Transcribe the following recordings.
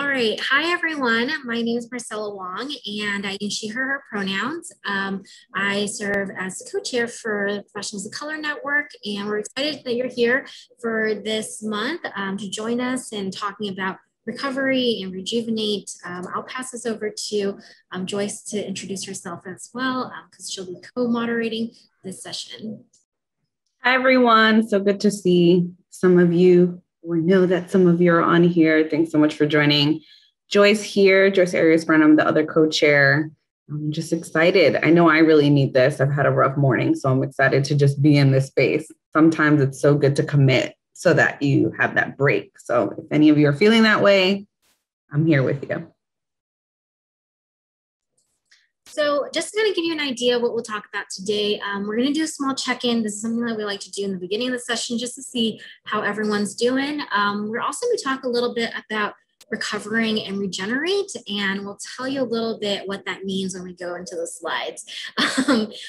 All right. Hi, everyone. My name is Marcella Wong, and I use she, her pronouns. I serve as co-chair for the Professionals of Color Network, and we're excited that you're here for this month to join us in talking about recovery and rejuvenate. I'll pass this over to Joyce to introduce herself as well, because she'll be co-moderating this session. Hi, everyone. So good to see some of you. We know that some of you are on here. Thanks so much for joining. Joyce here, Joyce Arias-Brown. I'm the other co-chair. I'm just excited. I know I really need this. I've had a rough morning, so I'm excited to just be in this space. Sometimes it's so good to commit so that you have that break. So if any of you are feeling that way, I'm here with you. So just to kind of give you an idea of what we'll talk about today, we're going to do a small check-in. This is something that we like to do in the beginning of the session just to see how everyone's doing. We're also going to talk a little bit about recovering and regenerate, and we'll tell you a little bit what that means when we go into the slides.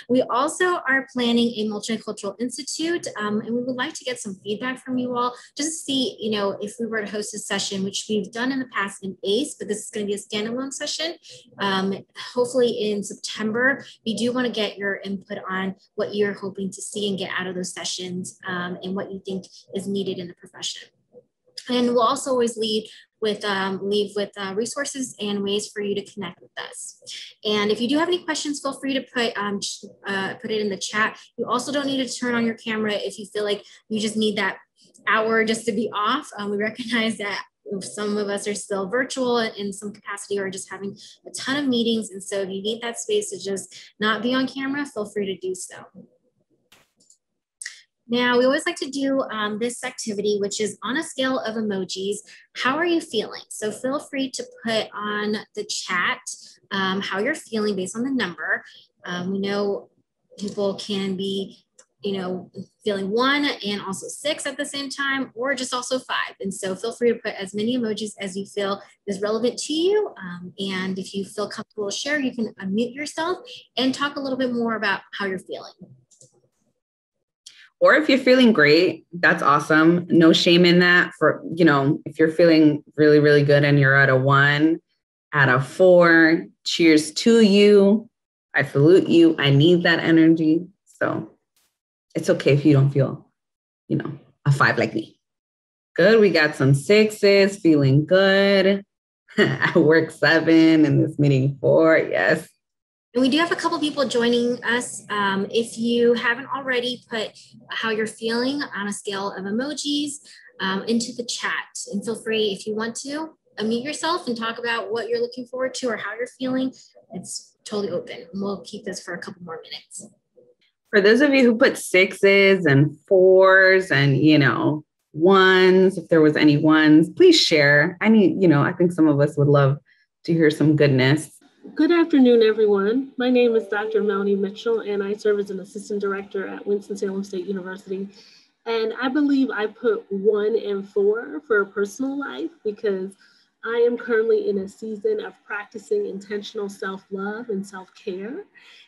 We also are planning a multicultural institute, and we would like to get some feedback from you all just to see, if we were to host a session, which we've done in the past in ACE, but this is going to be a standalone session. Hopefully in September. We do want to get your input on what you're hoping to see and get out of those sessions, and what you think is needed in the profession. And we'll also always leave with resources and ways for you to connect with us. And if you do have any questions, feel free to put it in the chat. You also don't need to turn on your camera if you feel like you just need that hour just to be off. We recognize that some of us are still virtual in some capacity or just having a ton of meetings. And so if you need that space to just not be on camera, feel free to do so. Now, we always like to do this activity, which is on a scale of emojis, how are you feeling? So feel free to put on the chat how you're feeling based on the number. We know people can be, feeling 1 and also 6 at the same time, or just also 5. And so feel free to put as many emojis as you feel is relevant to you. And if you feel comfortable to share, you can unmute yourself and talk a little bit more about how you're feeling. Or if you're feeling great, that's awesome. No shame in that. For, if you're feeling really, really good and you're at a 1, at a 4, cheers to you. I salute you. I need that energy. So it's okay if you don't feel, a 5 like me. Good. We got some 6s, feeling good. At work 7, in this meeting 4. Yes. And we do have a couple people joining us. If you haven't already, put how you're feeling on a scale of emojis into the chat. And feel free, if you want to, unmute yourself and talk about what you're looking forward to or how you're feeling. It's totally open. And we'll keep this for a couple more minutes. For those of you who put 6s and 4s and, 1s, if there was any 1s, please share. I think some of us would love to hear some goodness. Good afternoon, everyone. My name is Dr. Melanie Mitchell, and I serve as an assistant director at Winston-Salem State University. And I believe I put 1 and 4 for personal life because I am currently in a season of practicing intentional self-love and self-care.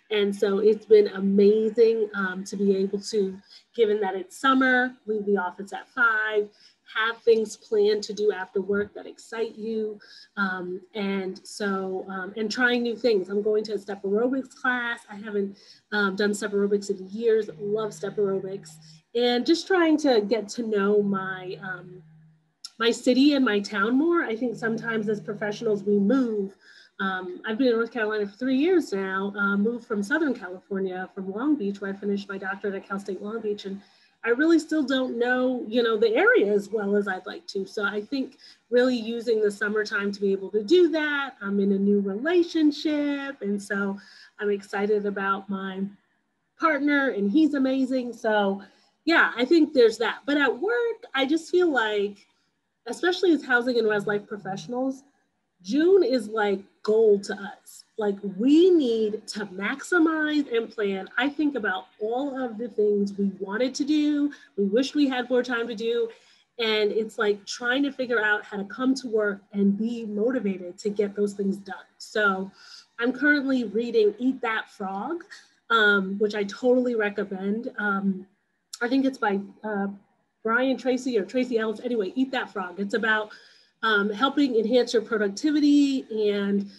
And so it's been amazing to be able to, given that it's summer, leave the office at 5, have things planned to do after work that excite you. And trying new things. I'm going to a step aerobics class. I haven't done step aerobics in years, love step aerobics. And just trying to get to know my, my city and my town more. I think sometimes as professionals, we move. I've been in North Carolina for 3 years now, moved from Southern California, from Long Beach, where I finished my doctorate at Cal State Long Beach. And I really still don't know, the area as well as I'd like to. So I think really using the summertime to be able to do that. I'm in a new relationship. And so I'm excited about my partner and he's amazing. So yeah, I think there's that. But at work, I just feel like, especially as housing and res life professionals, June is like gold to us. Like we need to maximize and plan. I think about all of the things we wanted to do, we wish we had more time to do. And it's like trying to figure out how to come to work and be motivated to get those things done. So I'm currently reading Eat That Frog, which I totally recommend. I think it's by Brian Tracy or Tracy Ellis. Anyway, Eat That Frog. It's about helping enhance your productivity and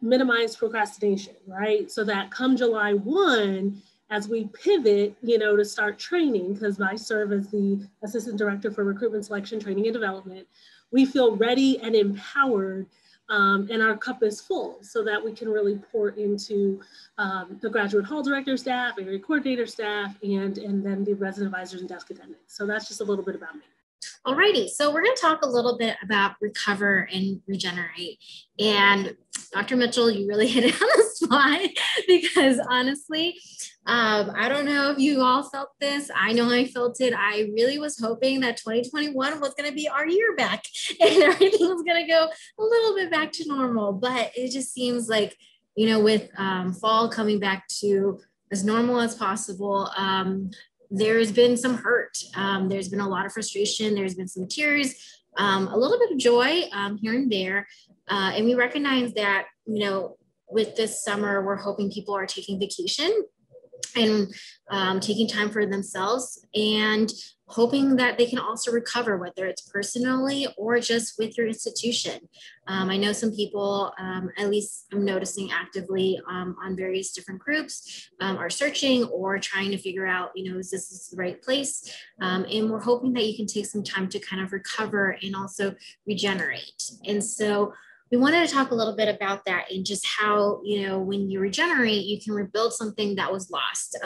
minimize procrastination, right? So that come July 1, as we pivot, to start training, because I serve as the Assistant Director for Recruitment, Selection, Training, and Development, we feel ready and empowered, and our cup is full, so that we can really pour into the Graduate Hall Director staff, area coordinator staff, and then the resident advisors and desk attendants. So that's just a little bit about me. Alrighty, so we're going to talk a little bit about recover and regenerate. And Dr. Mitchell, you really hit it on the spot, because honestly, I don't know if you all felt this. I know I felt it. I really was hoping that 2021 was going to be our year back and everything was going to go a little bit back to normal. But it just seems like, with fall coming back to as normal as possible, there's been some hurt. There's been a lot of frustration. There's been some tears, a little bit of joy here and there. And we recognize that, with this summer, we're hoping people are taking vacation and taking time for themselves, and hoping that they can also recover, whether it's personally or just with your institution. I know some people, at least I'm noticing actively on various different groups, are searching or trying to figure out, is this the right place? And we're hoping that you can take some time to kind of recover and also regenerate. And so we wanted to talk a little bit about that, and just how, when you regenerate, you can rebuild something that was lost.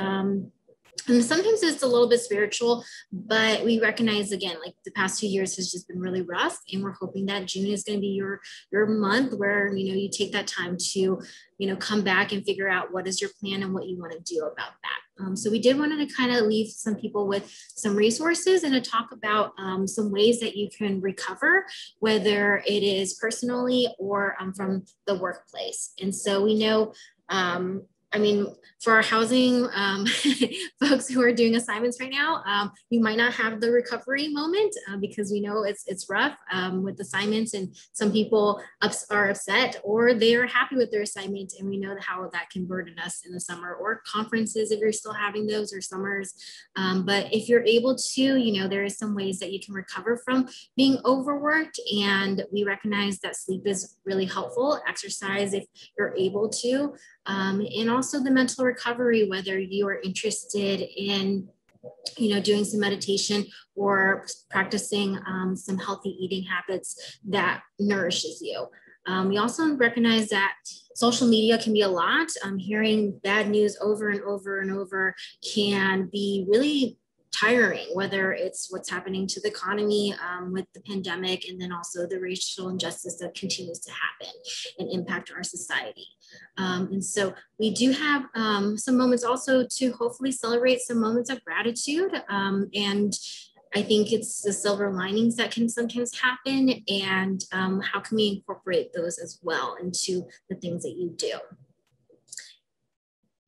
And sometimes it's a little bit spiritual, but we recognize, again, like the past 2 years has just been really rough. And we're hoping that June is going to be your month where, you take that time to, come back and figure out what is your plan and what you want to do about that. So we did want to kind of leave some people with some resources and to talk about some ways that you can recover, whether it is personally or from the workplace. And so we know, for our housing folks who are doing assignments right now, you might not have the recovery moment because we know it's rough with assignments, and some people are upset or they are happy with their assignment, and we know how that can burden us in the summer, or conferences if you're still having those, or summers. But if you're able to, there is some ways that you can recover from being overworked, and we recognize that sleep is really helpful, exercise if you're able to. And also the mental recovery, whether you are interested in, doing some meditation or practicing some healthy eating habits that nourishes you. We also recognize that social media can be a lot. Hearing bad news over and over and over can be really tiring, whether it's what's happening to the economy with the pandemic, and then also the racial injustice that continues to happen and impact our society. And so we do have some moments also to hopefully celebrate some moments of gratitude. And I think it's the silver linings that can sometimes happen, and how can we incorporate those as well into the things that you do.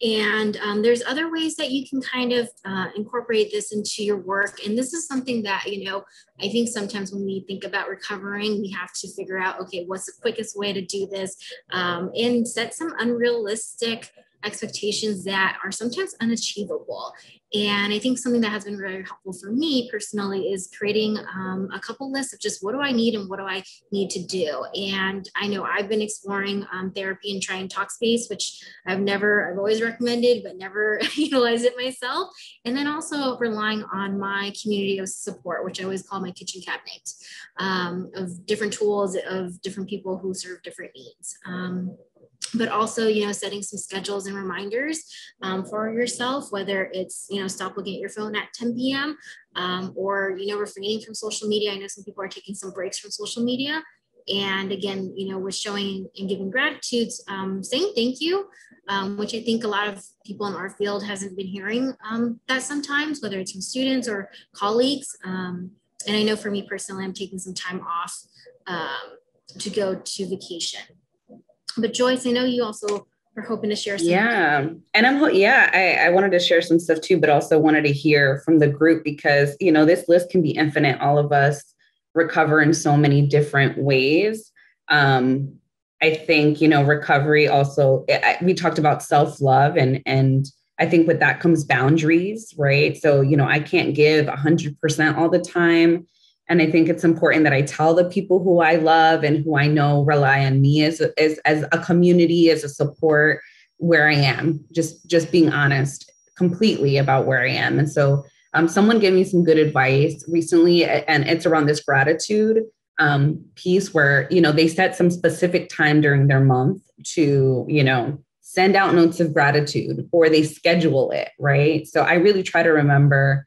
And there's other ways that you can kind of incorporate this into your work. And this is something that, I think sometimes when we think about recovering, we have to figure out, okay, what's the quickest way to do this, and set some unrealistic expectations that are sometimes unachievable. And I think something that has been very helpful for me personally is creating a couple lists of just what do I need and what do I need to do. And I know I've been exploring therapy and trying Talkspace, which I've always recommended, but never utilized it myself. And then also relying on my community of support, which I always call my kitchen cabinet, of different tools of different people who serve different needs. But also, setting some schedules and reminders for yourself, whether it's, stop looking at your phone at 10 p.m. Or, refraining from social media. I know some people are taking some breaks from social media. And again, with showing and giving gratitudes, saying thank you, which I think a lot of people in our field hasn't been hearing that sometimes, whether it's from students or colleagues. And I know for me personally, I'm taking some time off to go to vacation. But Joyce, I know you also are hoping to share some. Yeah. And I wanted to share some stuff too, but also wanted to hear from the group because, this list can be infinite. All of us recover in so many different ways. I think, recovery also, we talked about self-love and I think with that comes boundaries, right? So, I can't give 100% all the time. And I think it's important that I tell the people who I love and who I know rely on me as a community, as a support, where I am, just being honest completely about where I am. And so someone gave me some good advice recently, and it's around this gratitude piece where, they set some specific time during their month to, send out notes of gratitude, or they schedule it, right? So I really try to remember,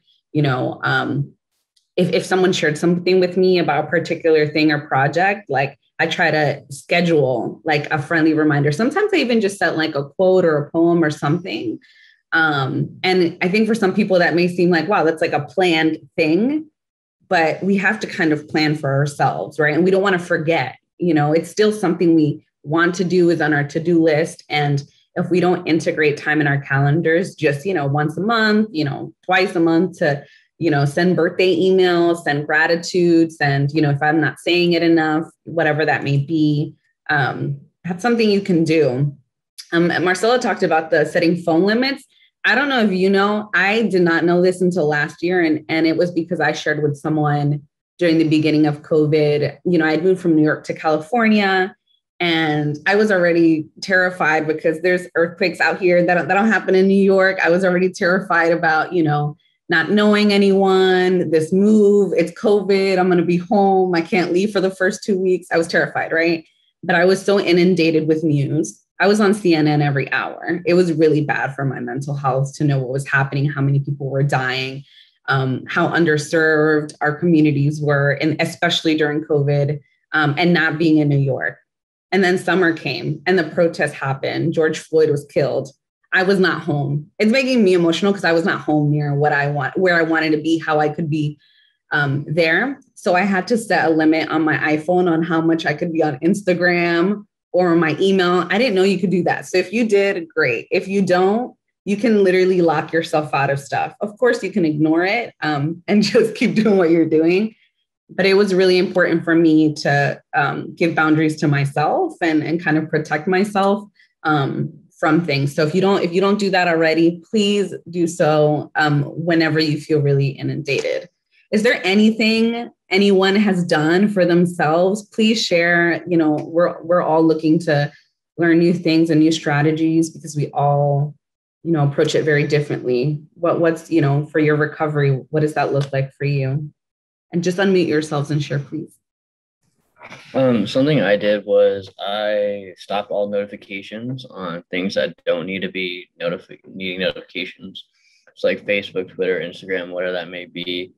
if someone shared something with me about a particular thing or project, like I try to schedule like a friendly reminder. Sometimes I even just set like a quote or a poem or something. And I think for some people that may seem like, wow, that's like a planned thing, but we have to kind of plan for ourselves, right? And we don't want to forget, it's still something we want to do, is on our to-do list. And if we don't integrate time in our calendars, just, once a month, twice a month to, send birthday emails, send gratitude, send, if I'm not saying it enough, whatever that may be, that's something you can do. Marcella talked about the setting phone limits. I don't know if you know, I did not know this until last year. And it was because I shared with someone during the beginning of COVID. I had moved from New York to California, and I was already terrified because there's earthquakes out here that don't happen in New York. I was already terrified about, not knowing anyone, this move, it's COVID, I'm going to be home. I can't leave for the first 2 weeks. I was terrified, right? But I was so inundated with news. I was on CNN every hour. It was really bad for my mental health to know what was happening, how many people were dying, how underserved our communities were, and especially during COVID, and not being in New York. And then summer came and the protests happened. George Floyd was killed. I was not home. It's making me emotional because I was not home near where I wanted to be, how I could be there. So I had to set a limit on my iPhone on how much I could be on Instagram or my email. I didn't know you could do that. So if you did, great. If you don't, you can literally lock yourself out of stuff. Of course, you can ignore it and just keep doing what you're doing. But it was really important for me to give boundaries to myself and kind of protect myself from things. So if you don't do that already, please do so whenever you feel really inundated. Is there anything anyone has done for themselves? Please share. We're all looking to learn new things and new strategies because we all, approach it very differently. What's for your recovery? What does that look like for you? And just unmute yourselves and share, please. Something I did was I stopped all notifications on things that don't need to be needing notifications. It's like Facebook, Twitter, Instagram, whatever that may be.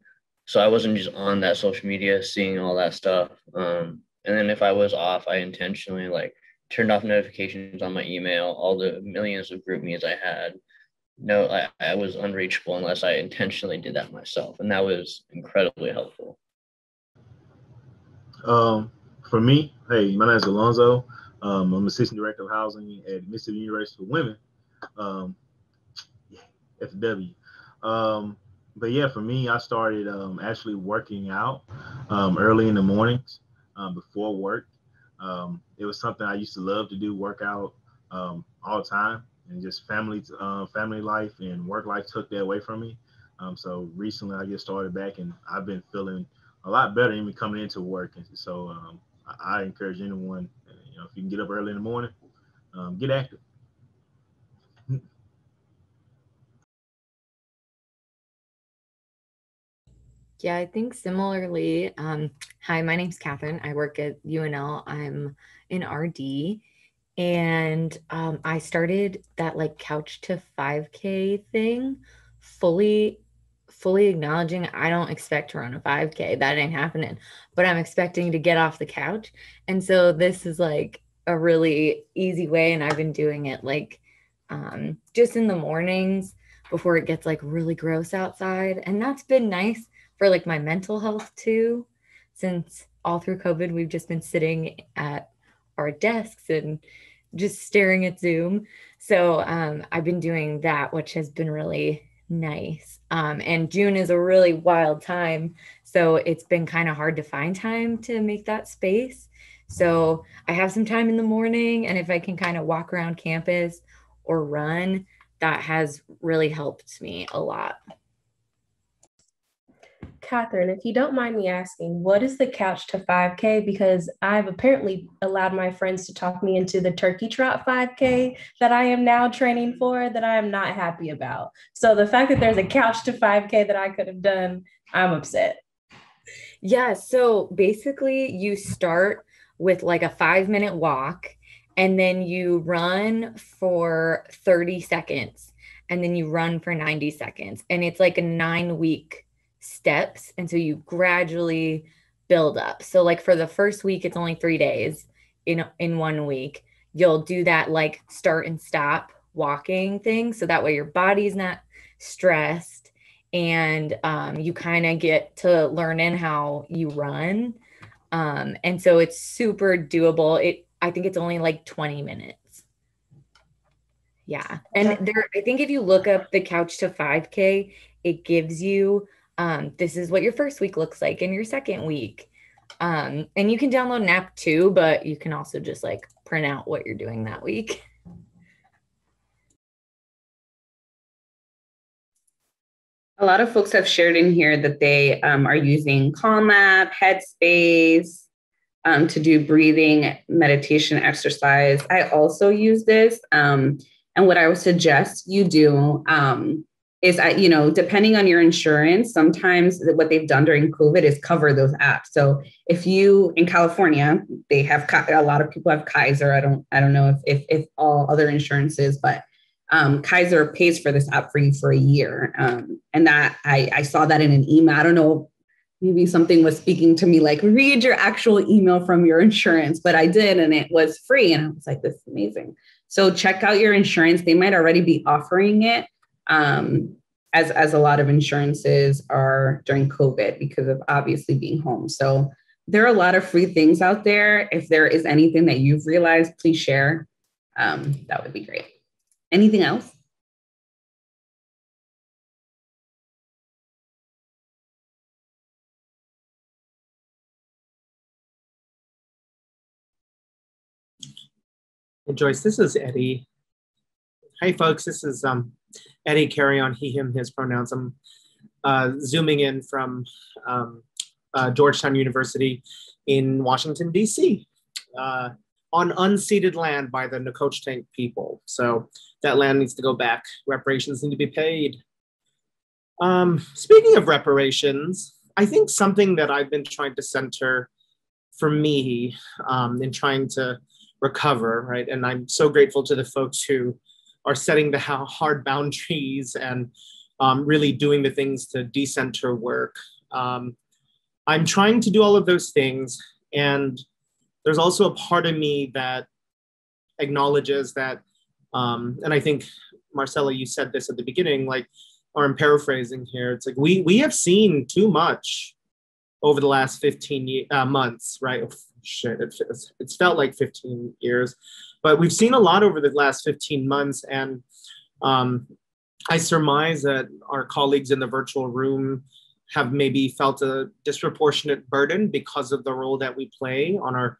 So I wasn't just on that social media seeing all that stuff. And then if I was off, I intentionally turned off notifications on my email, all the millions of group meets I had. No, I was unreachable unless I intentionally did that myself. And that was incredibly helpful. For me, hey, my name is Alonzo. I'm Assistant Director of Housing at Mississippi University for Women, FW. But yeah, for me, I started actually working out early in the mornings before work. It was something I used to love to do, work out all the time, and just family life and work life took that away from me. So recently I just started back, and I've been feeling a lot better even coming into work. And so I encourage anyone, if you can get up early in the morning, get active. Yeah, I think similarly. Hi, my name's Catherine. I work at UNL. I'm in RD. And I started that couch to 5K thing fully acknowledging I don't expect to run a 5K. That ain't happening. But I'm expecting to get off the couch. And so this is a really easy way. And I've been doing it just in the mornings before it gets really gross outside. And that's been nice for my mental health too, since all through COVID, we've just been sitting at our desks and just staring at Zoom. So I've been doing that, which has been really nice. And June is a really wild time. So it's been kind of hard to find time to make that space. So I have some time in the morning, and if I can kind of walk around campus or run, that has really helped me a lot. Catherine, if you don't mind me asking, what is the Couch to 5K? Because I've apparently allowed my friends to talk me into the Turkey Trot 5K that I am now training for that I am not happy about. So the fact that there's a Couch to 5K that I could have done, I'm upset. Yeah, so basically you start with like a 5-minute walk and then you run for 30 seconds and then you run for 90 seconds. And it's like a 9-week steps. And so you gradually build up. So like for the first week, it's only 3 days in 1 week. You'll do that like start and stop walking thing. So that way your body's not stressed and you kind of get to learning how you run. And so it's super doable. I think it's only like 20 minutes. Yeah. And there, I think if you look up the Couch to 5K, it gives you, this is what your first week looks like and your second week. And you can download an app too, but you can also just like print out what you're doing that week. A lot of folks have shared in here that they are using Calm app, Headspace to do breathing, meditation, exercise. I also use this. And what I would suggest you do is, depending on your insurance, sometimes what they've done during COVID is cover those apps. So if you, in California, they have, a lot of people have Kaiser. I don't know if all other insurances, but Kaiser pays for this app for you for a year. And that I saw that in an email. I don't know, maybe something was speaking to me like, read your actual email from your insurance, but I did, and it was free. And I was like, this is amazing. So check out your insurance. They might already be offering it as a lot of insurances are during COVID because of obviously being home. So there are a lot of free things out there. If there is anything that you've realized, please share. That would be great. Anything else? Hey, Joyce, this is Eddie. Hey, folks, this is Eddie, carry on he, him, his pronouns. I'm zooming in from Georgetown University in Washington, D.C. On unceded land by the Nacotchtank people. So that land needs to go back. Reparations need to be paid. Speaking of reparations, I think something that I've been trying to center for me in trying to recover, right? And I'm so grateful to the folks who are setting the hard boundaries and really doing the things to decenter work. I'm trying to do all of those things, and there's also a part of me that acknowledges that, and I think, Marcella, you said this at the beginning, like, or I'm paraphrasing here, it's like we have seen too much over the last 15 months, right? Oh, shit, it's felt like 15 years, but we've seen a lot over the last 15 months, and I surmise that our colleagues in the virtual room have maybe felt a disproportionate burden because of the role that we play on our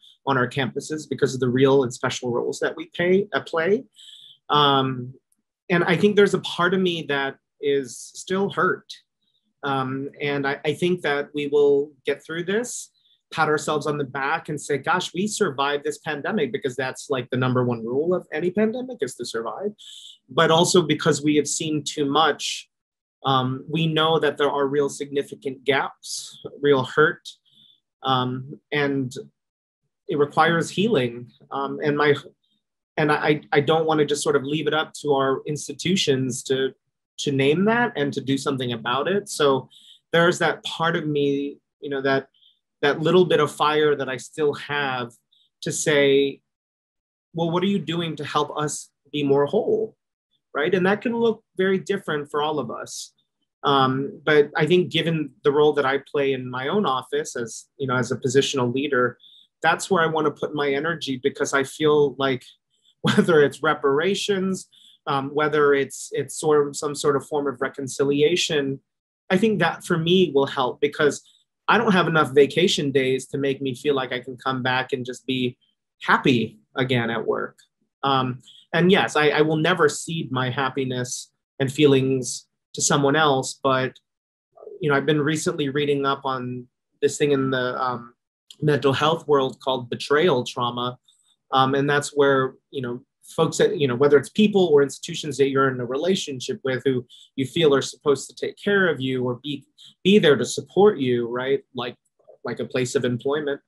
campuses, because of the real and special roles that we play. And I think there's a part of me that is still hurt. And I think that we will get through this, pat ourselves on the back and say, gosh, we survived this pandemic, because that's like the number one rule of any pandemic is to survive. But also because we have seen too much, we know that there are real significant gaps, real hurt, and it requires healing. And I don't want to just sort of leave it up to our institutions to name that and to do something about it. So there's that part of me, that little bit of fire that I still have to say, well, what are you doing to help us be more whole, right? And that can look very different for all of us. But I think given the role that I play in my own office as a positional leader, that's where I want to put my energy, because I feel like whether it's reparations, whether it's sort of some sort of form of reconciliation, I think that for me will help, because I don't have enough vacation days to make me feel like I can come back and just be happy again at work. And yes, I will never cede my happiness and feelings to someone else, but I've been recently reading up on this thing in the mental health world called betrayal trauma. And that's where, folks that, whether it's people or institutions that you're in a relationship with who you feel are supposed to take care of you or be there to support you, right? Like a place of employment,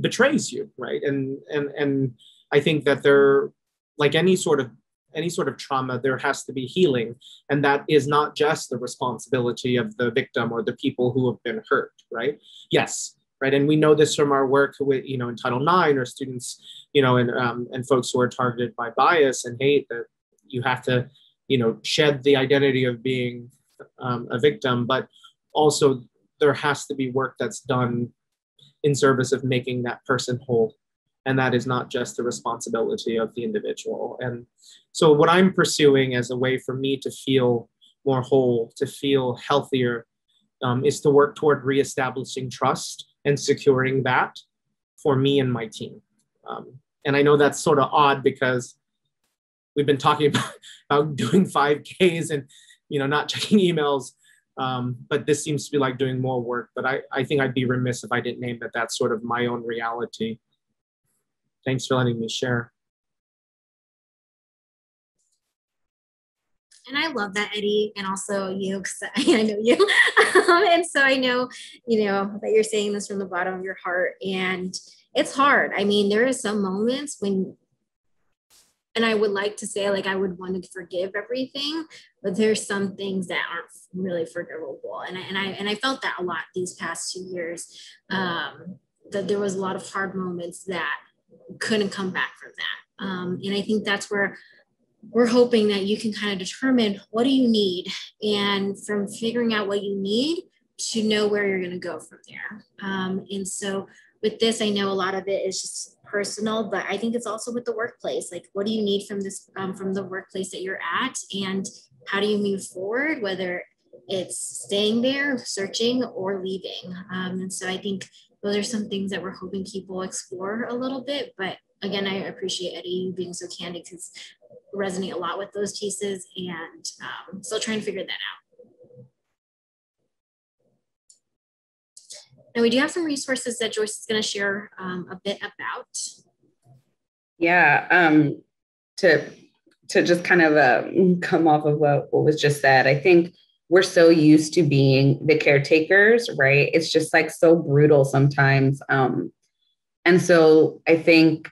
betrays you, right? And I think that there, like any sort of trauma, there has to be healing. And that is not just the responsibility of the victim or the people who have been hurt, right? Yes, right. And we know this from our work with, in Title IX, or students, and folks who are targeted by bias and hate, that you have to, shed the identity of being a victim, but also there has to be work that's done in service of making that person whole. And that is not just the responsibility of the individual. And so what I'm pursuing as a way for me to feel more whole, to feel healthier, is to work toward reestablishing trust and securing that for me and my team. And I know that's sort of odd because we've been talking about doing 5Ks and, not checking emails. But this seems to be like doing more work. But I think I'd be remiss if I didn't name that that's sort of my own reality. Thanks for letting me share. And I love that, Eddie, and also you, because I know you. And so I know, that you're saying this from the bottom of your heart. And it's hard. I mean, there are some moments when, and I would like to say, like, I would want to forgive everything, but there's some things that aren't really forgivable. And I felt that a lot these past 2 years, that there was a lot of hard moments that couldn't come back from that. And I think that's where we're hoping that you can kind of determine what do you need, and from figuring out what you need to know where you're going to go from there. And so with this, I know a lot of it is just personal, but I think it's also with the workplace. Like, what do you need from this, from the workplace that you're at, and how do you move forward, whether it's staying there, searching, or leaving. And so I think those are some things that we're hoping people explore a little bit. But again, I appreciate Eddie being so candid, because I resonate a lot with those pieces, and still trying to figure that out. Now, we do have some resources that Joyce is going to share a bit about. Yeah, to just kind of come off of what was just said, I think we're so used to being the caretakers, right? It's just like so brutal sometimes. And so I think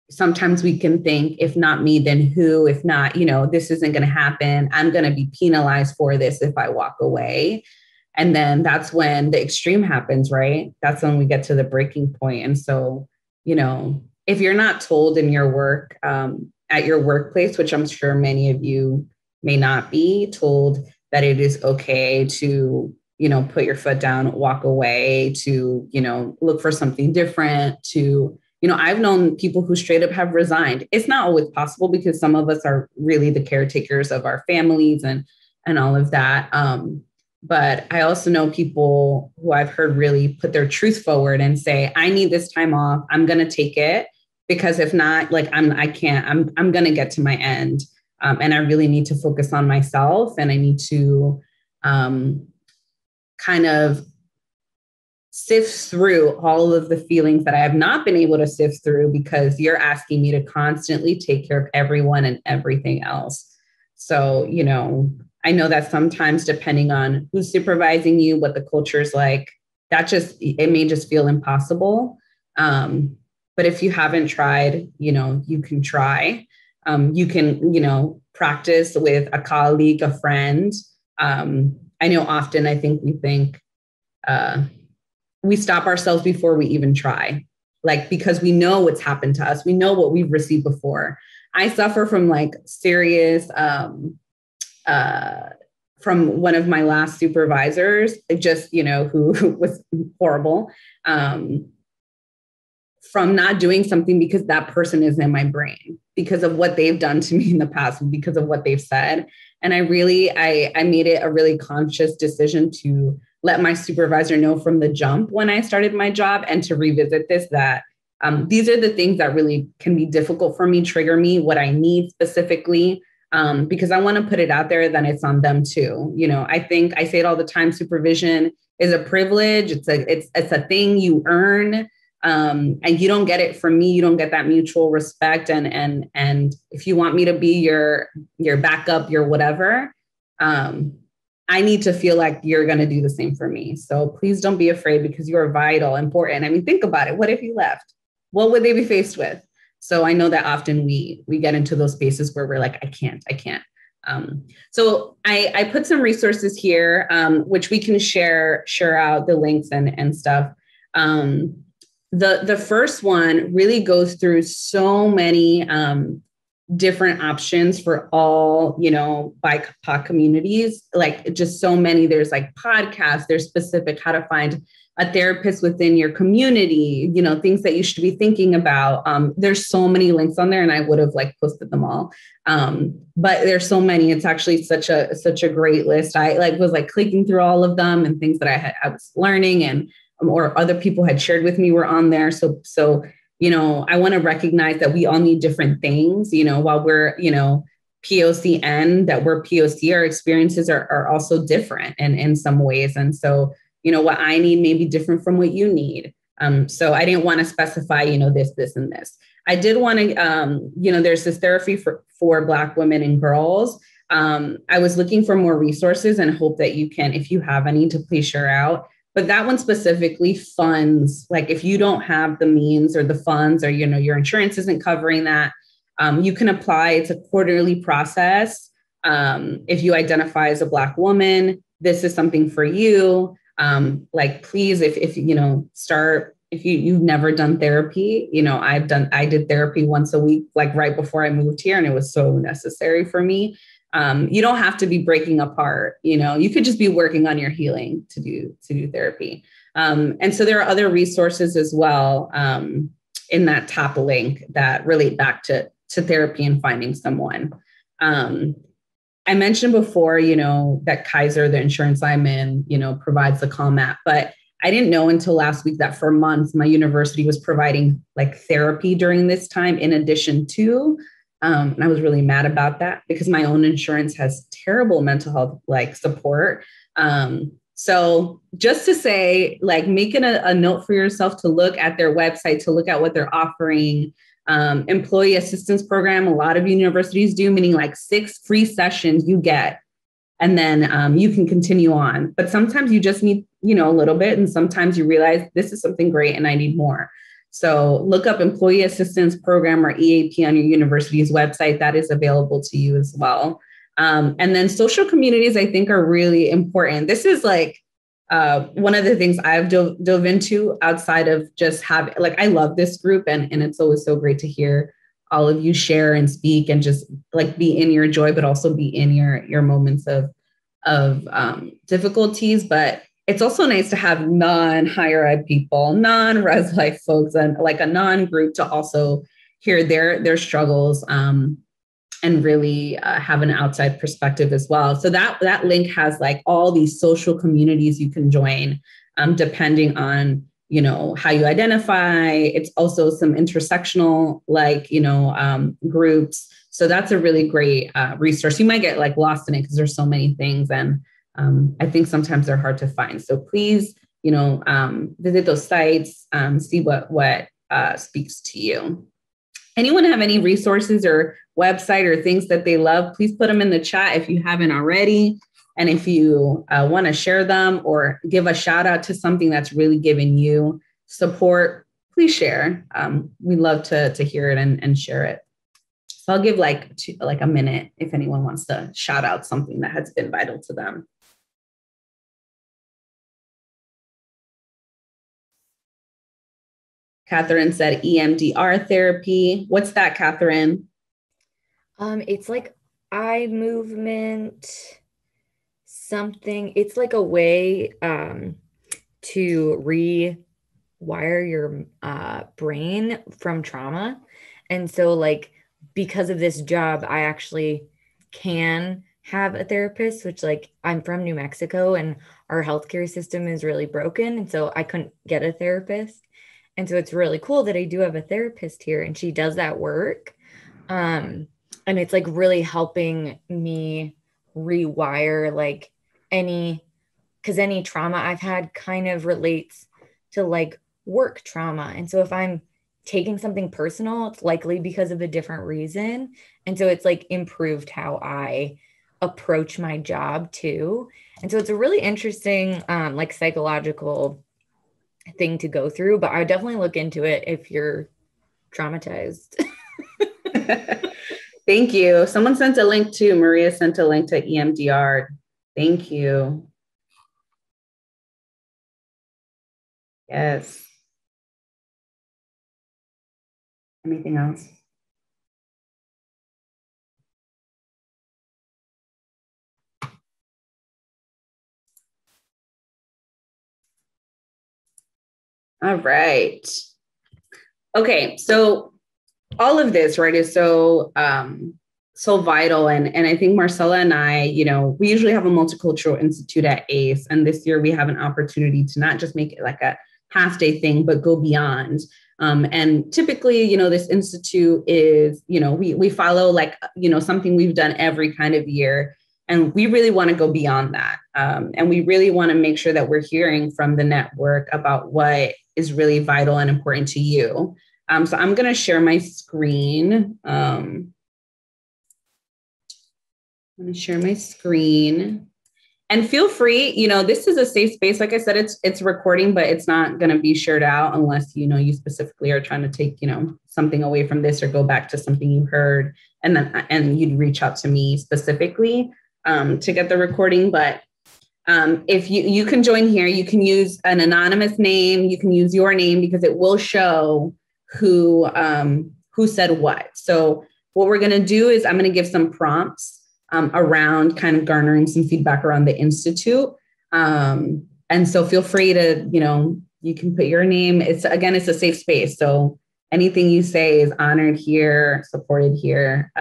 sometimes we can think, if not me, then who? If not, this isn't going to happen. I'm going to be penalized for this if I walk away. And then that's when the extreme happens, right? That's when we get to the breaking point. And so, if you're not told in your work, at your workplace, which I'm sure many of you may not be told, that it is okay to, put your foot down, walk away, to, look for something different, to, I've known people who straight up have resigned. It's not always possible because some of us are really the caretakers of our families and all of that. But I also know people who I've heard really put their truth forward and say, I need this time off. I'm going to take it, because if not, like, I'm going to get to my end. And I really need to focus on myself, and I need to kind of sift through all of the feelings that I have not been able to sift through, because you're asking me to constantly take care of everyone and everything else. So, I know that sometimes, depending on who's supervising you, what the culture is like, it may just feel impossible. But if you haven't tried, you can try. You can, practice with a colleague, a friend. I know often I think we stop ourselves before we even try, like, because we know what's happened to us. We know what we've received before. I suffer from serious, from one of my last supervisors, who was horrible, from not doing something because that person is in my brain, because of what they've done to me in the past, because of what they've said. And I made it a really conscious decision to let my supervisor know from the jump when I started my job, and to revisit this, that these are the things that really can be difficult for me, trigger me, what I need specifically. because I want to put it out there that it's on them too. You know, I think I say it all the time, supervision is a privilege. It's a thing you earn. And you don't get it from me. You don't get that mutual respect. And if you want me to be your backup, your whatever, I need to feel like you're going to do the same for me. So please don't be afraid, because you're vital, important. I mean, think about it. What if you left? What would they be faced with? So I know that often we get into those spaces where we're like, I can't. So I put some resources here, which we can share out the links and stuff. The first one really goes through so many different options for all, you know, BIPOC communities, like just so many. There's like podcasts, there's specific how to find a therapist within your community, you know, things that you should be thinking about. There's so many links on there, and I would have like posted them all. But there's so many, it's actually such a great list. I was clicking through all of them, and things that I was learning and or other people had shared with me were on there. So, you know, I want to recognize that we all need different things, you know, while we're, you know, POCN, that we're POC, our experiences are also different in some ways. And so, you know, what I need may be different from what you need. So I didn't want to specify, you know, this, and this. I did want to, you know, there's this therapy for Black women and girls. I was looking for more resources and hope that you can, if you have any, to please share out. But that one specifically funds, like if you don't have the means or the funds, or, you know, your insurance isn't covering that, you can apply. It's a quarterly process. If you identify as a Black woman, this is something for you. Like, please, if you know, start, if you've never done therapy, you know, I did therapy once a week, like right before I moved here, and it was so necessary for me. You don't have to be breaking apart, you know, you could just be working on your healing to do therapy. And so there are other resources as well, in that top link that relate back to therapy and finding someone. I mentioned before, you know, that Kaiser, the insurance I'm in, you know, provides the Calm app, but I didn't know until last week that for months, my university was providing like therapy during this time in addition to, and I was really mad about that because my own insurance has terrible mental health like support. So just to say, like, making a note for yourself to look at their website, to look at what they're offering. Employee assistance program, a lot of universities do, meaning like 6 free sessions you get, and then you can continue on. But sometimes you just need, you know, a little bit, and sometimes you realize this is something great and I need more. So look up employee assistance program or EAP on your university's website. That is available to you as well. And then social communities, I think, are really important. This is like one of the things I've dove into outside of just having, like, I love this group, and it's always so great to hear all of you share and speak and just like be in your joy, but also be in your moments of difficulties. But it's also nice to have non-higher ed people, non-res life folks, and like a non-group to also hear their struggles and really have an outside perspective as well. So that link has like all these social communities you can join, depending on, you know, how you identify. It's also some intersectional, like, you know, groups. So that's a really great resource. You might get like lost in it because there's so many things, and I think sometimes they're hard to find. So please, you know, visit those sites, see what speaks to you. Anyone have any resources or website or things that they love? Please put them in the chat if you haven't already. And if you want to share them or give a shout out to something that's really giving you support, please share. We love to hear it and share it. So I'll give like a minute if anyone wants to shout out something that has been vital to them. Catherine said EMDR therapy. What's that, Catherine? It's like eye movement, something. It's like a way to rewire your brain from trauma. And so like, because of this job, I actually can have a therapist, which, like, I'm from New Mexico and our healthcare system is really broken. And so I couldn't get a therapist. And so it's really cool that I do have a therapist here and she does that work. And it's like really helping me rewire like because any trauma I've had kind of relates to like work trauma. And so if I'm taking something personal, it's likely because of a different reason. And so it's like improved how I approach my job too. And so it's a really interesting like psychological thing to go through, but I would definitely look into it if you're traumatized. Thank you. Someone sent a link to, Maria sent a link to EMDR. Thank you. Yes. Anything else? All right. Okay, so all of this, right, is so so vital. And I think Marcella and I, you know, we usually have a multicultural institute at ACE. And this year we have an opportunity to not just make it like a half day thing, but go beyond. And typically, you know, this institute is, you know, we follow like, you know, something we've done every kind of year. And we really want to go beyond that. And we really want to make sure that we're hearing from the network about what is really vital and important to you. So I'm going to share my screen. I'm going to share my screen. And feel free, you know, this is a safe space. Like I said, it's recording, but it's not going to be shared out unless, you know, you specifically are trying to take, you know, something away from this or go back to something you heard. And you'd reach out to me specifically to get the recording. But if you can join here, you can use an anonymous name. You can use your name because it will show who said what. So what we're going to do is I'm going to give some prompts around kind of garnering some feedback around the Institute. And so feel free to, you know, you can put your name. It's a safe space. So anything you say is honored here, supported here.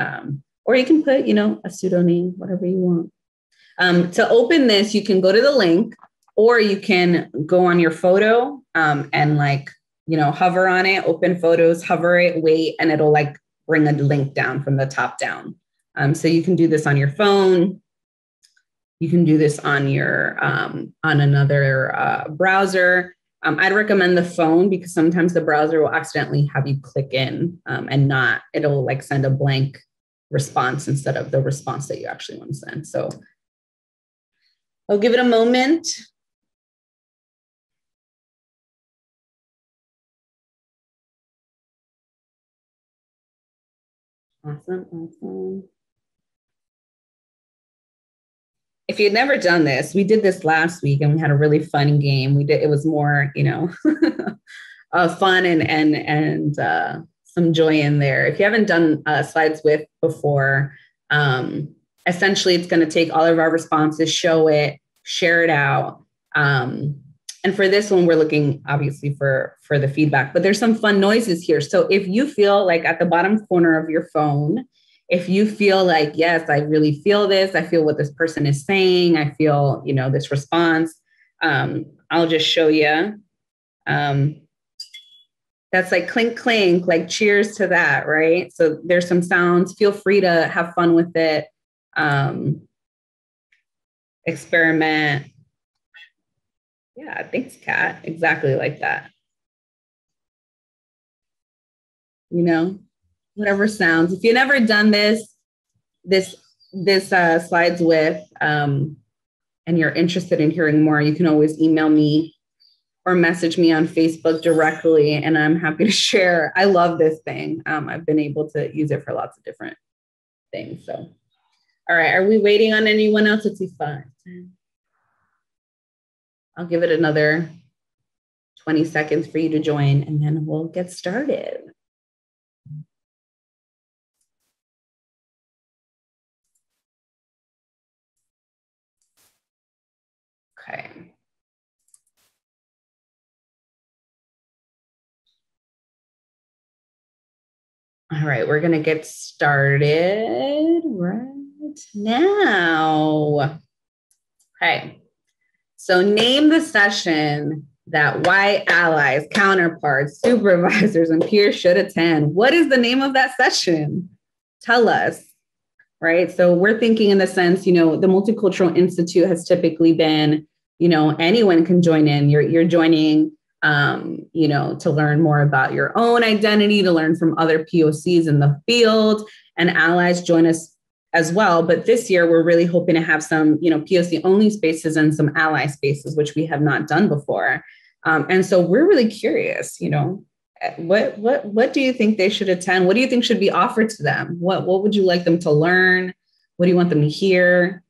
Or you can put, you know, a pseudonym, whatever you want. To open this, you can go to the link, or you can go on your photo and like, you know, hover on it, open photos, hover it, wait, and it'll like bring a link down from the top down. So you can do this on your phone. You can do this on your on another browser. I'd recommend the phone because sometimes the browser will accidentally have you click in and not, it'll like send a blank response instead of the response that you actually want to send. So I'll give it a moment. Awesome. If you'd never done this, we did this last week and we had a really fun game. It was more, you know, fun and some joy in there. If you haven't done slides with before, essentially it's going to take all of our responses, show it, share it out. And for this one, we're looking obviously for the feedback, but there's some fun noises here. So if you feel like at the bottom corner of your phone, if you feel like, yes, I really feel this, I feel what this person is saying, I feel, you know, this response, I'll just show you. That's like clink, clink, like cheers to that, right? So there's some sounds. Feel free to have fun with it. Experiment. Yeah, thanks, Kat. Exactly like that. You know, whatever sounds. If you've never done this slides with, and you're interested in hearing more, you can always email me or message me on Facebook directly, and I'm happy to share. I love this thing. I've been able to use it for lots of different things. So, all right, are we waiting on anyone else? Let's see, 5. I'll give it another 20 seconds for you to join, and then we'll get started. Okay. All right, we're going to get started right now. Okay. So name the session that white allies, counterparts, supervisors, and peers should attend. What is the name of that session? tell us, right? So we're thinking in the sense, the Multicultural Institute has typically been, anyone can join in. You're joining, to learn more about your own identity, to learn from other POCs in the field, and allies join us as well. But this year, we're really hoping to have some, POC only spaces and some ally spaces, which we have not done before. And so we're really curious, what do you think they should attend? What do you think should be offered to them? What would you like them to learn? What do you want them to hear?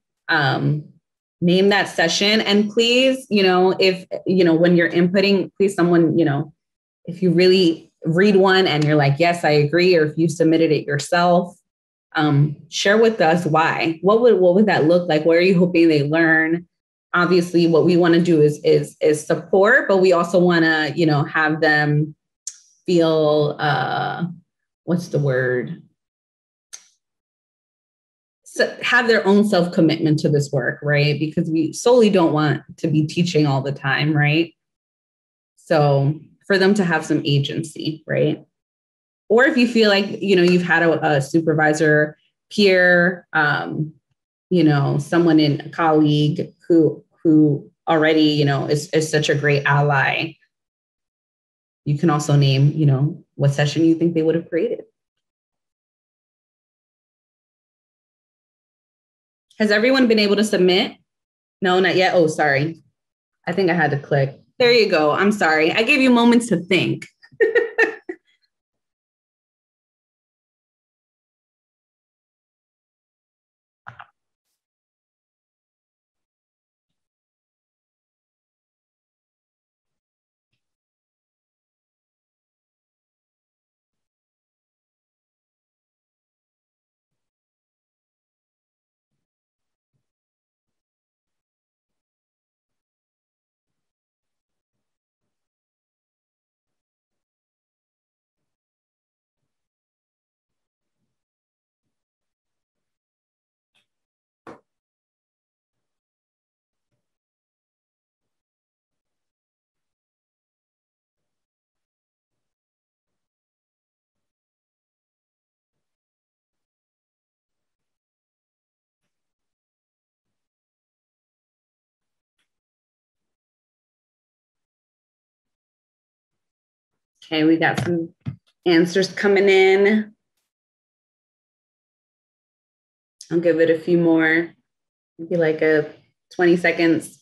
Name that session. And please, if, when you're inputting, please someone, if you really read one and you're like, yes, I agree, or if you submitted it yourself, share with us why. What would that look like? What are you hoping they learn? Obviously, what we want to do is support, but we also want to, have them feel, what's the word? So have their own self-commitment to this work, right? Because we solely don't want to be teaching all the time, right? So for them to have some agency, right? Or if you feel like, you've had a supervisor, peer, someone a colleague who already, is such a great ally, you can also name, what session you think they would have created. Has everyone been able to submit? No, not yet. Oh, sorry. I think I had to click. There you go. I'm sorry. I gave you moments to think. Okay, we got some answers coming in. I'll give it a few more, maybe like 20 seconds.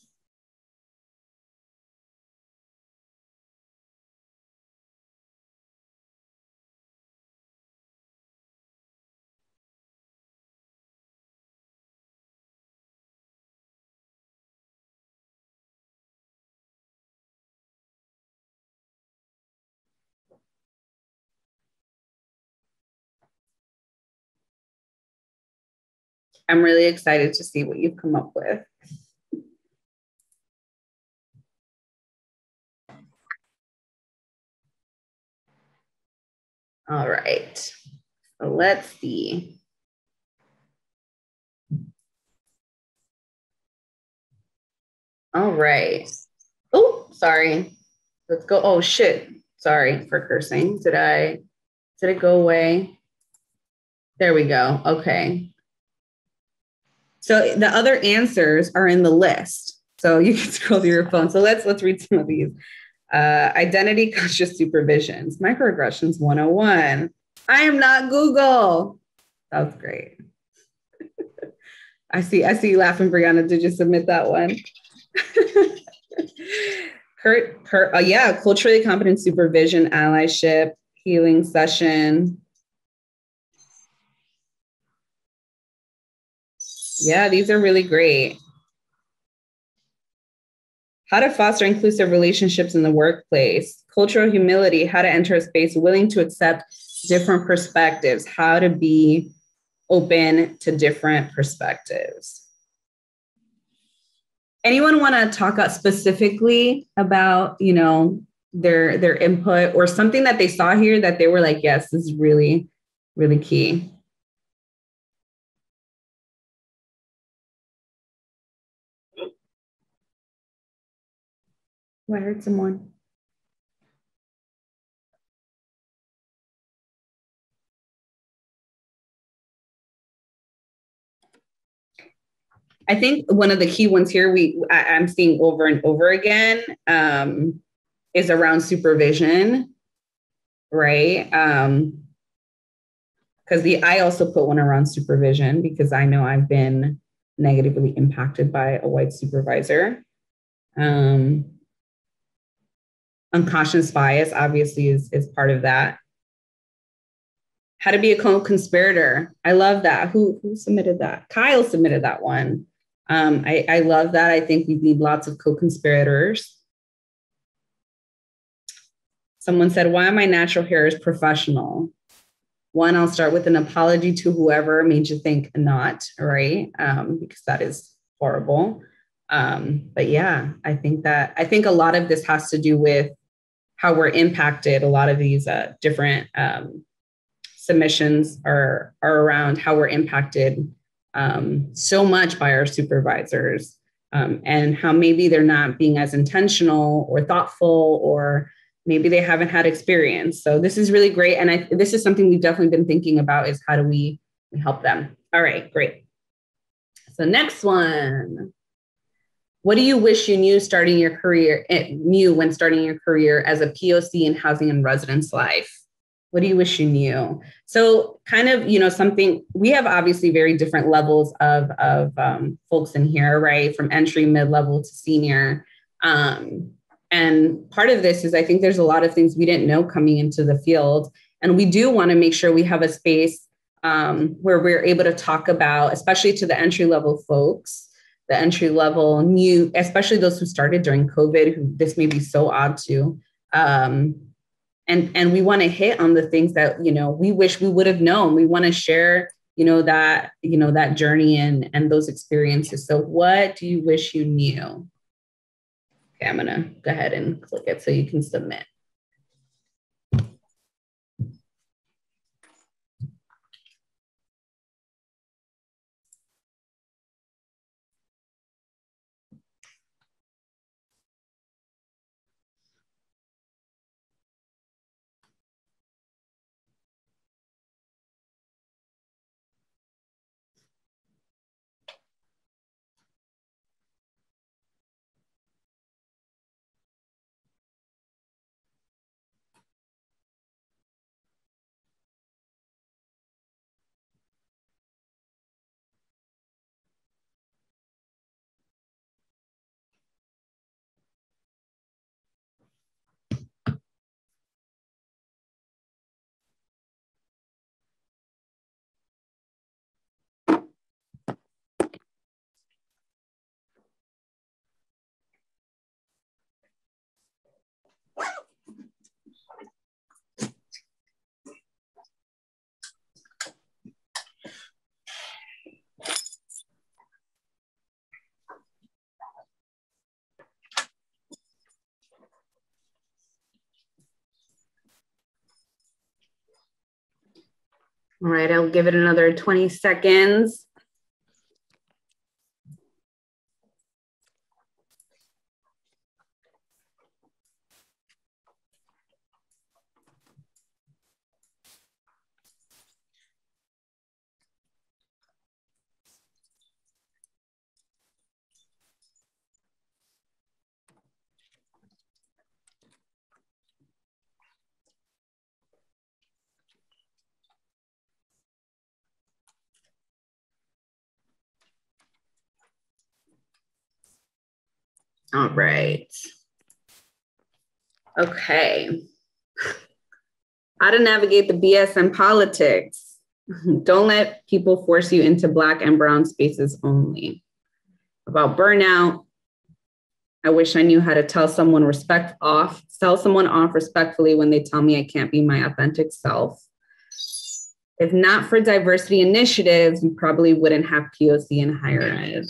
I'm really excited to see what you've come up with. All right, so let's see. All right. Oh, sorry. Let's go. Oh, shit. Sorry for cursing. Did it go away? There we go. Okay. So the other answers are in the list. So you can scroll through your phone. So let's read some of these. Identity conscious supervisions, microaggressions 101. I am not Google. That was great. I see you laughing, Brianna. Did you submit that one? Yeah, culturally competent supervision, allyship, healing session. Yeah, these are really great. How to foster inclusive relationships in the workplace, cultural humility, how to enter a space willing to accept different perspectives, how to be open to different perspectives. Anyone want to talk specifically about, their input or something that they saw here that they were like, yes, this is really, really key. Oh, I heard someone. I think one of the key ones here I'm seeing over and over again is around supervision, right? Because I also put one around supervision because I know I've been negatively impacted by a white supervisor. Unconscious bias obviously is part of that. How to be a co-conspirator. I love that. Who submitted that? Kyle submitted that one. I love that. I think we need lots of co-conspirators. Someone said, why am I natural hair is professional? One, I'll start with an apology to whoever made you think not, right? Because that is horrible. But yeah, I think a lot of this has to do with how we're impacted. A lot of these different submissions are around how we're impacted so much by our supervisors and how maybe they're not being as intentional or thoughtful, or maybe they haven't had experience. So this is really great. And this is something we've definitely been thinking about, is how do we help them? All right, great. So next one. What do you wish you knew when starting your career as a POC in housing and residence life? What do you wish you knew? So kind of, something, we have obviously very different levels of folks in here, right? From entry, mid-level to senior. And part of this is I think there's a lot of things we didn't know coming into the field. And we do want to make sure we have a space where we're able to talk about, especially to the entry-level folks, the entry-level new, especially those who started during COVID, who this may be so odd to. And we want to hit on the things that, we wish we would have known. We want to share, that journey and those experiences. So what do you wish you knew? Okay, I'm going to go ahead and click it so you can submit. All right, I'll give it another 20 seconds. All right. Okay. How to navigate the BS in politics. Don't let people force you into Black and brown spaces only. About burnout. I wish I knew how to tell someone off respectfully when they tell me I can't be my authentic self. If not for diversity initiatives, we probably wouldn't have POC in higher ed.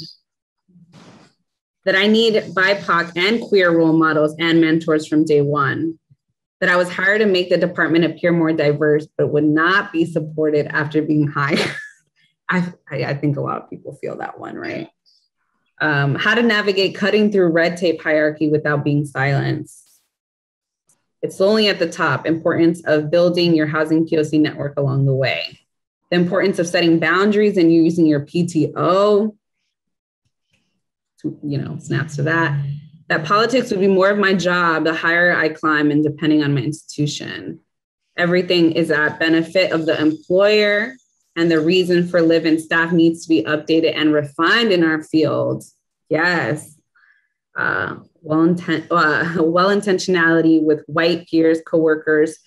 That I need BIPOC and queer role models and mentors from day one. That I was hired to make the department appear more diverse, but would not be supported after being hired. I think a lot of people feel that one, right? How to navigate cutting through red tape hierarchy without being silenced. It's only at the top. Importance of building your housing POC network along the way. The importance of setting boundaries and using your PTO. snaps to that. That politics would be more of my job the higher I climb and depending on my institution. Everything is at benefit of the employer, and the reason for living staff needs to be updated and refined in our field. Yes. Well-intentionality with white peers, coworkers,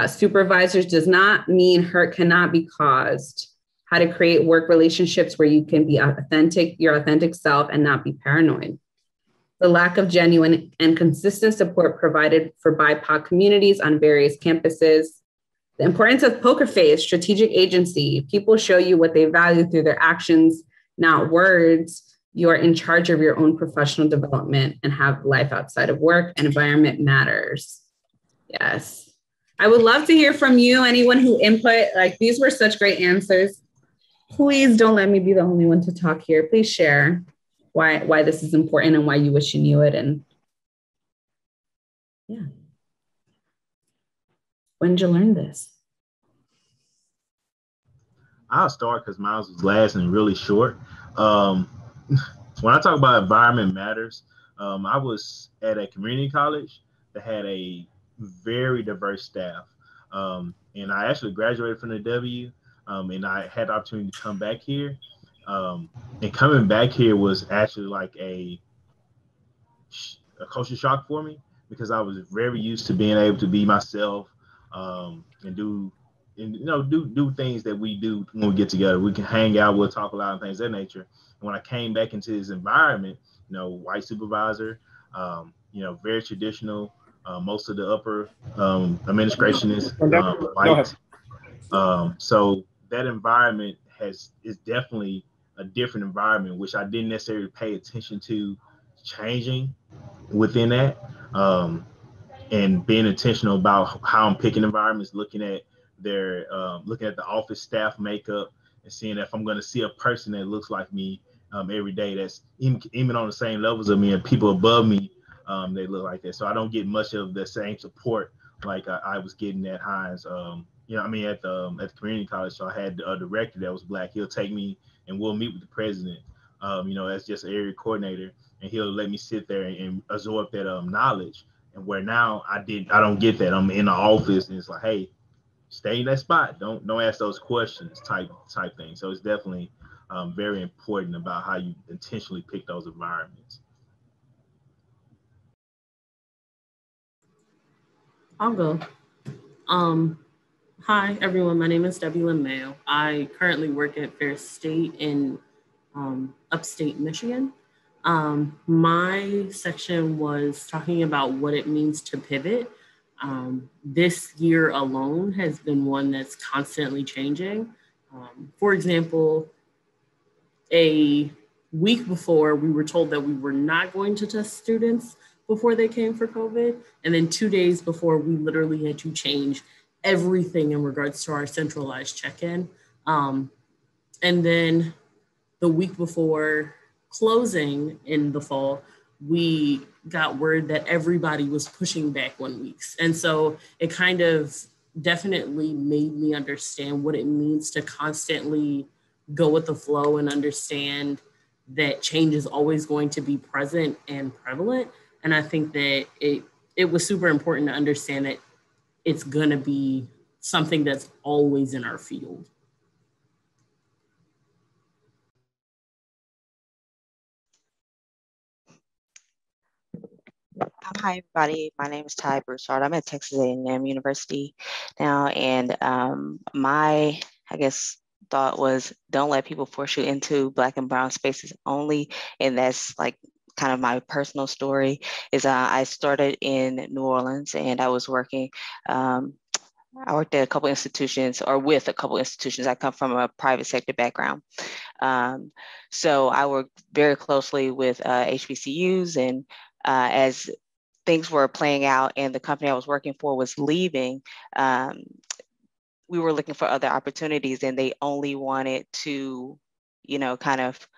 supervisors does not mean hurt cannot be caused. How to create work relationships where you can be authentic, your authentic self, and not be paranoid. The lack of genuine and consistent support provided for BIPOC communities on various campuses. The importance of poker face, strategic agency. People show you what they value through their actions, not words. You are in charge of your own professional development and have life outside of work, and environment matters. Yes. I would love to hear from you, anyone who input. Like, these were such great answers. Please don't let me be the only one to talk here. Please share why this is important and why you wish you knew it. And yeah. When did you learn this? I'll start because mine was last and really short. When I talk about environment matters, I was at a community college that had a very diverse staff. And I actually graduated from the W, and I had the opportunity to come back here. And coming back here was actually like a culture shock for me, because I was very used to being able to be myself, and do things that we do when we get together. We can hang out, we'll talk a lot of things of that nature. And when I came back into this environment, white supervisor, very traditional. Most of the upper administration is white. So that environment is definitely a different environment, which I didn't necessarily pay attention to changing within that. And being intentional about how I'm picking environments, looking at the office staff makeup and seeing if I'm going to see a person that looks like me every day, that's even on the same levels of me, and people above me, they look like that. So I don't get much of the same support like I was getting at Hines. At the community college. So I had a director that was Black. He'll take me and we'll meet with the president, as just an area coordinator, and he'll let me sit there and absorb that knowledge. And where now I don't get that. I'm in the office and it's like, hey, stay in that spot. Don't ask those questions type thing. So it's definitely very important about how you intentionally pick those environments. I'll go. Hi, everyone. My name is Debbie Lynn Mayo. I currently work at Fair State in upstate Michigan. My section was talking about what it means to pivot. This year alone has been one that's constantly changing. For example, a week before, we were told that we were not going to test students before they came for COVID. And then 2 days before, we literally had to change everything in regards to our centralized check-in. And then the week before closing in the fall, we got word that everybody was pushing back 1 week. And so it kind of definitely made me understand what it means to constantly go with the flow and understand that change is always going to be present and prevalent. And I think that it was super important to understand that it's going to be something that's always in our field. Hi, everybody. My name is Ty Broussard. I'm at Texas A&M University now, and my, thought was don't let people force you into Black and brown spaces only, and that's like kind of my personal story. Is I started in New Orleans, and I was working. I worked at a couple institutions, or with a couple institutions. I come from a private sector background. So I worked very closely with HBCUs, and as things were playing out and the company I was working for was leaving, we were looking for other opportunities, and they only wanted to, kind of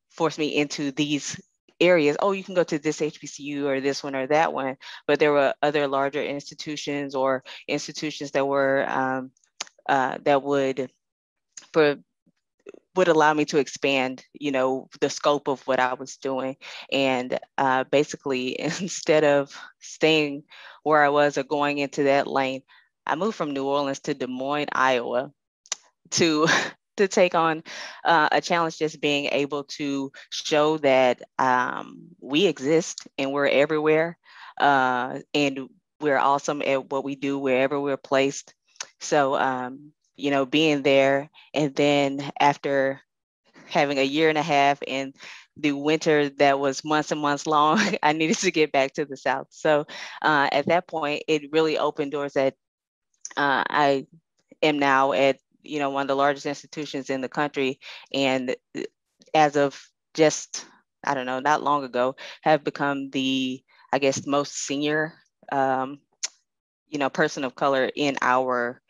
force me into these areas. Oh, you can go to this HBCU or this one or that one. But there were other larger institutions or institutions that were, that would, for would allow me to expand, you know, the scope of what I was doing. And basically, instead of staying where I was or going into that lane, I moved from New Orleans to Des Moines, Iowa, to to take on a challenge, just being able to show that we exist and we're everywhere, and we're awesome at what we do wherever we're placed. So, you know, being there, and then after having a year and a half in the winter that was months and months long, I needed to get back to the South. So at that point, it really opened doors that I am now at, you know, one of the largest institutions in the country. And as of just, I don't know, not long ago, have become the, I guess, most senior, you know, person of color in our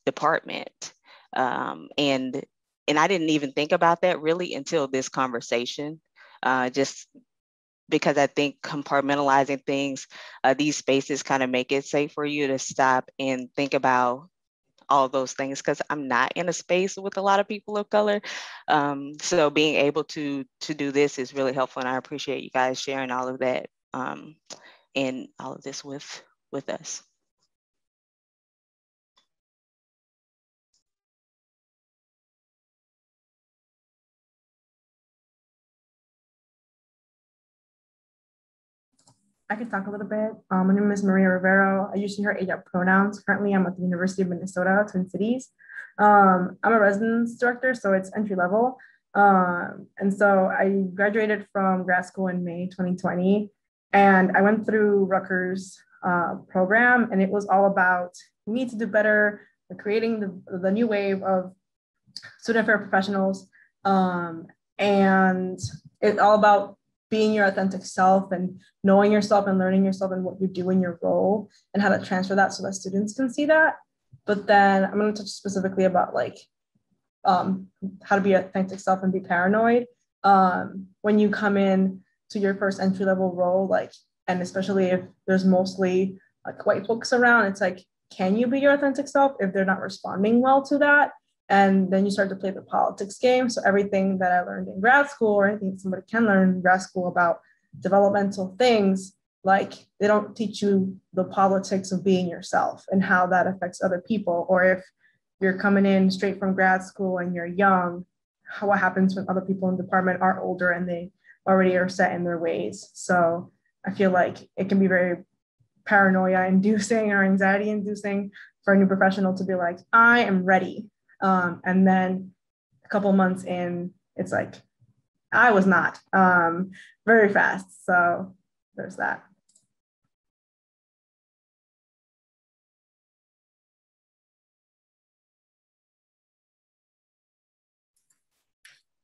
department. And I didn't even think about that really until this conversation, just because I think compartmentalizing things, these spaces kind of make it safe for you to stop and think about all those things, because I'm not in a space with a lot of people of color. So being able to do this is really helpful, and I appreciate you guys sharing all of that and all of this with us. I could talk a little bit. My name is Maria Rivero. I use her age pronouns. Currently, I'm at the University of Minnesota, Twin Cities. I'm a residence director, so it's entry level. And so I graduated from grad school in May 2020, and I went through Rutgers program, and it was all about we need to do better, creating the new wave of student affairs professionals, and it's all about being your authentic self and knowing yourself and learning yourself and what you do in your role and how to transfer that so that students can see that. But then I'm going to touch specifically about like how to be authentic self and be paranoid. When you come in to your first entry level role, like, and especially if there's mostly like white folks around, it's like, can you be your authentic self if they're not responding well to that? And then you start to play the politics game. So everything that I learned in grad school, or anything somebody can learn in grad school about developmental things, like they don't teach you the politics of being yourself and how that affects other people. Or if you're coming in straight from grad school and you're young, what happens when other people in the department are older and they already are set in their ways. So I feel like it can be very paranoia inducing or anxiety inducing for a new professional to be like, I am ready. And then a couple months in, it's like, I was not very fast. So there's that.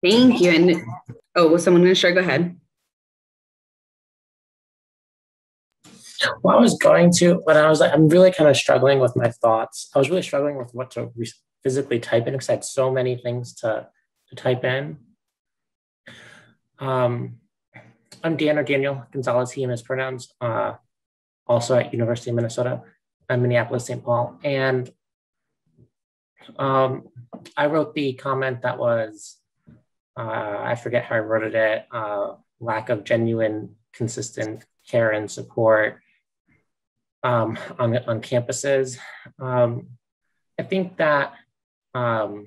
Thank you. And was someone going to share? Go ahead. Well, I was going to, but I was like, I'm really kind of struggling with my thoughts. I was really struggling with what to physically type in because I had so many things to type in. I'm Dan or Daniel Gonzalez, he and his pronouns, also at University of Minnesota, Minneapolis, St. Paul. And I wrote the comment that was, I forget how I wrote it, lack of genuine, consistent care and support on campuses. I think that, so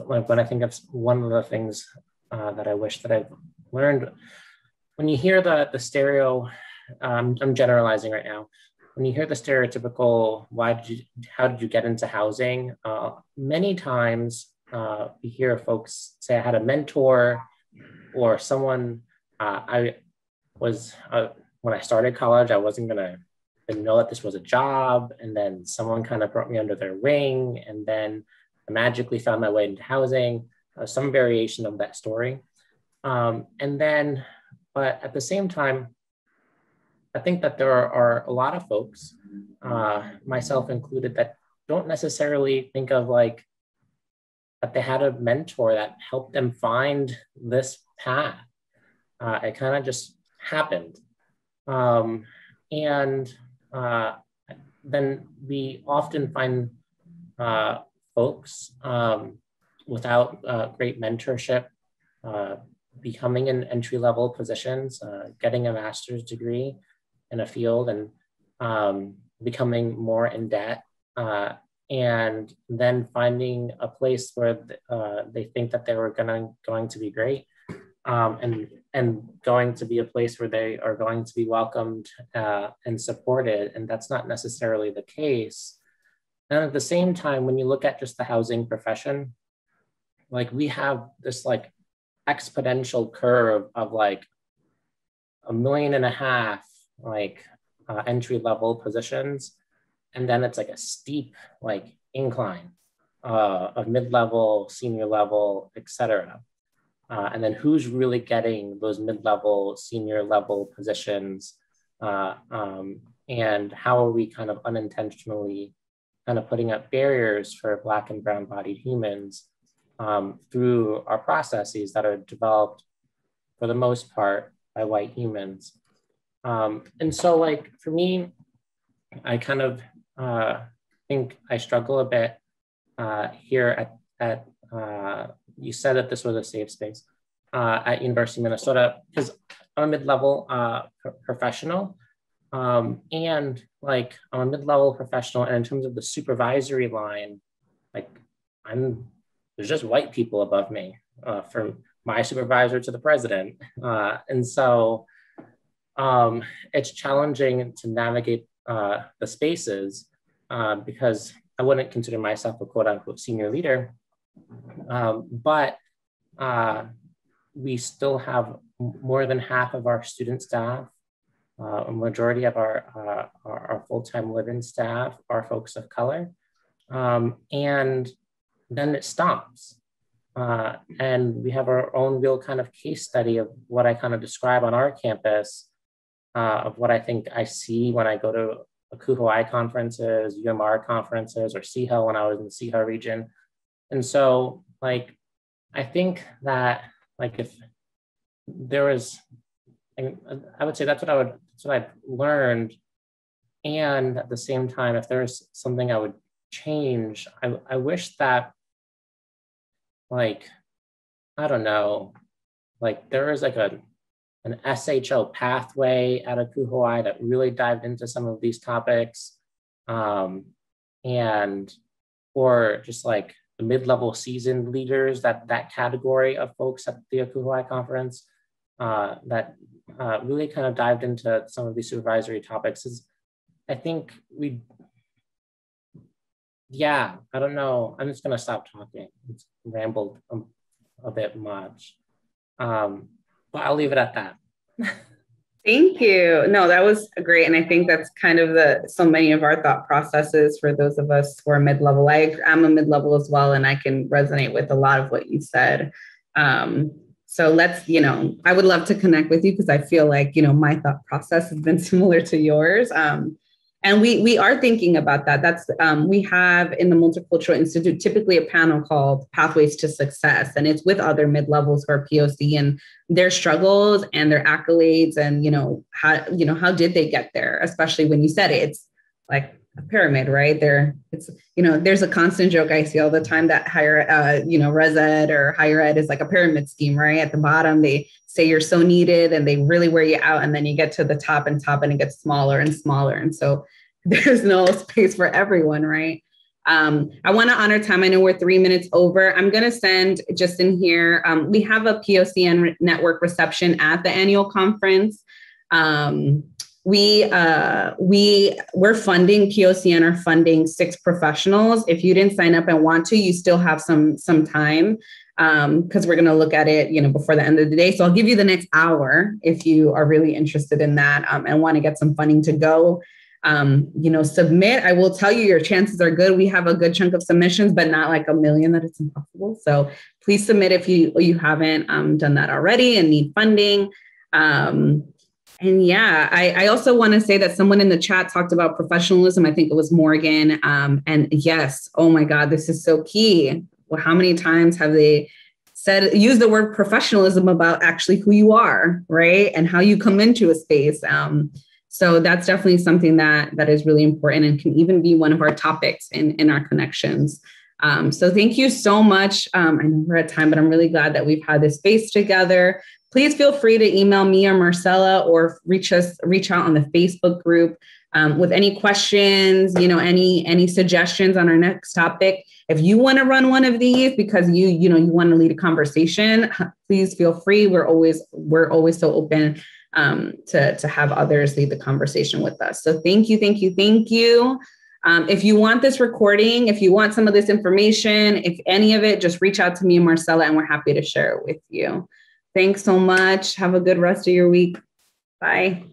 like when I think of one of the things that I wish that I've learned, when you hear the stereo, I'm generalizing right now. When you hear the stereotypical, how did you get into housing? Many times you hear folks say I had a mentor or someone. I was when I started college, I wasn't gonna know that this was a job, and then someone kind of brought me under their wing, and then I magically found my way into housing. Some variation of that story, and then, but at the same time, I think that there are a lot of folks, myself included, that don't necessarily think of like that they had a mentor that helped them find this path. It kind of just happened. And then we often find folks without great mentorship, becoming in entry-level positions, getting a master's degree in a field, and becoming more in debt, and then finding a place where they think that they were going to be great, and going to be a place where they are going to be welcomed and supported, and that's not necessarily the case. And at the same time, when you look at just the housing profession, like we have this like exponential curve of like 1.5 million like entry-level positions, and then it's like a steep like incline of mid-level, senior level, etc. And then who's really getting those mid-level, senior level positions, and how are we kind of unintentionally kind of putting up barriers for Black and brown-bodied humans through our processes that are developed for the most part by white humans. And so like for me, I kind of think I struggle a bit here at you said that this was a safe space at University of Minnesota, because I'm a mid-level professional, and like I'm a mid-level professional, and in terms of the supervisory line, like there's just white people above me, from my supervisor to the president, and so it's challenging to navigate the spaces because I wouldn't consider myself a quote unquote senior leader, but we still have more than half of our student staff, a majority of our full-time living staff are folks of color, and then it stops. And we have our own real kind of case study of what I kind of describe on our campus, of what I think I see when I go to ACUHO-I conferences, UMR conferences, or CHO when I was in the CHO region. And so like, I think that like if there was, I would say that's what I've learned. And at the same time, if there's something I would change, I wish that like, I don't know, like there is like an SHO pathway at ACUHO-I that really dived into some of these topics, and or just like the mid-level seasoned leaders, that category of folks at the ACUHO-I conference that really kind of dived into some of these supervisory topics. Is I think yeah, I don't know. I'm just gonna stop talking. It's rambled a bit much. But I'll leave it at that. Thank you. No, that was great. And I think that's kind of so many of our thought processes for those of us who are mid-level. I'm a mid-level as well, and I can resonate with a lot of what you said. So let's, I would love to connect with you because I feel like, my thought process has been similar to yours. And we are thinking about that. That's we have in the Multicultural Institute typically a panel called Pathways to Success, and it's with other mid-levels who are POC and their struggles and their accolades, and how did they get there? Especially when you said it's like a pyramid, right? There's a constant joke I see all the time that res ed or higher ed is like a pyramid scheme, right? At the bottom, they say you're so needed and they really wear you out. And then you get to the top and it gets smaller and smaller. And so there's no space for everyone, right? I want to honor time. I know we're 3 minutes over. I'm going to send just in here. We have a POCN network reception at the annual conference. We're funding, POCN are funding 6 professionals. If you didn't sign up and want to, you still have some time, because we're going to look at it, before the end of the day. So I'll give you the next hour if you are really interested in that and want to get some funding to go. Submit. I will tell you, your chances are good. We have a good chunk of submissions, but not like 1 million that it's impossible. So please submit if you haven't done that already and need funding. And yeah, I also want to say that someone in the chat talked about professionalism. I think it was Morgan. And yes, oh my God, this is so key. Well, how many times have they use the word professionalism about actually who you are, right? And how you come into a space. So that's definitely something that is really important and can even be one of our topics in our connections. So thank you so much. I know we're at time, but I'm really glad that we've had this space together. Please feel free to email me or Marcella, or reach out on the Facebook group with any questions, any suggestions on our next topic. If you want to run one of these because you want to lead a conversation, please feel free. We're always so open to have others lead the conversation with us. So thank you. If you want this recording, if you want some of this information, if any of it, just reach out to me and Marcella, and we're happy to share it with you. Thanks so much. Have a good rest of your week. Bye.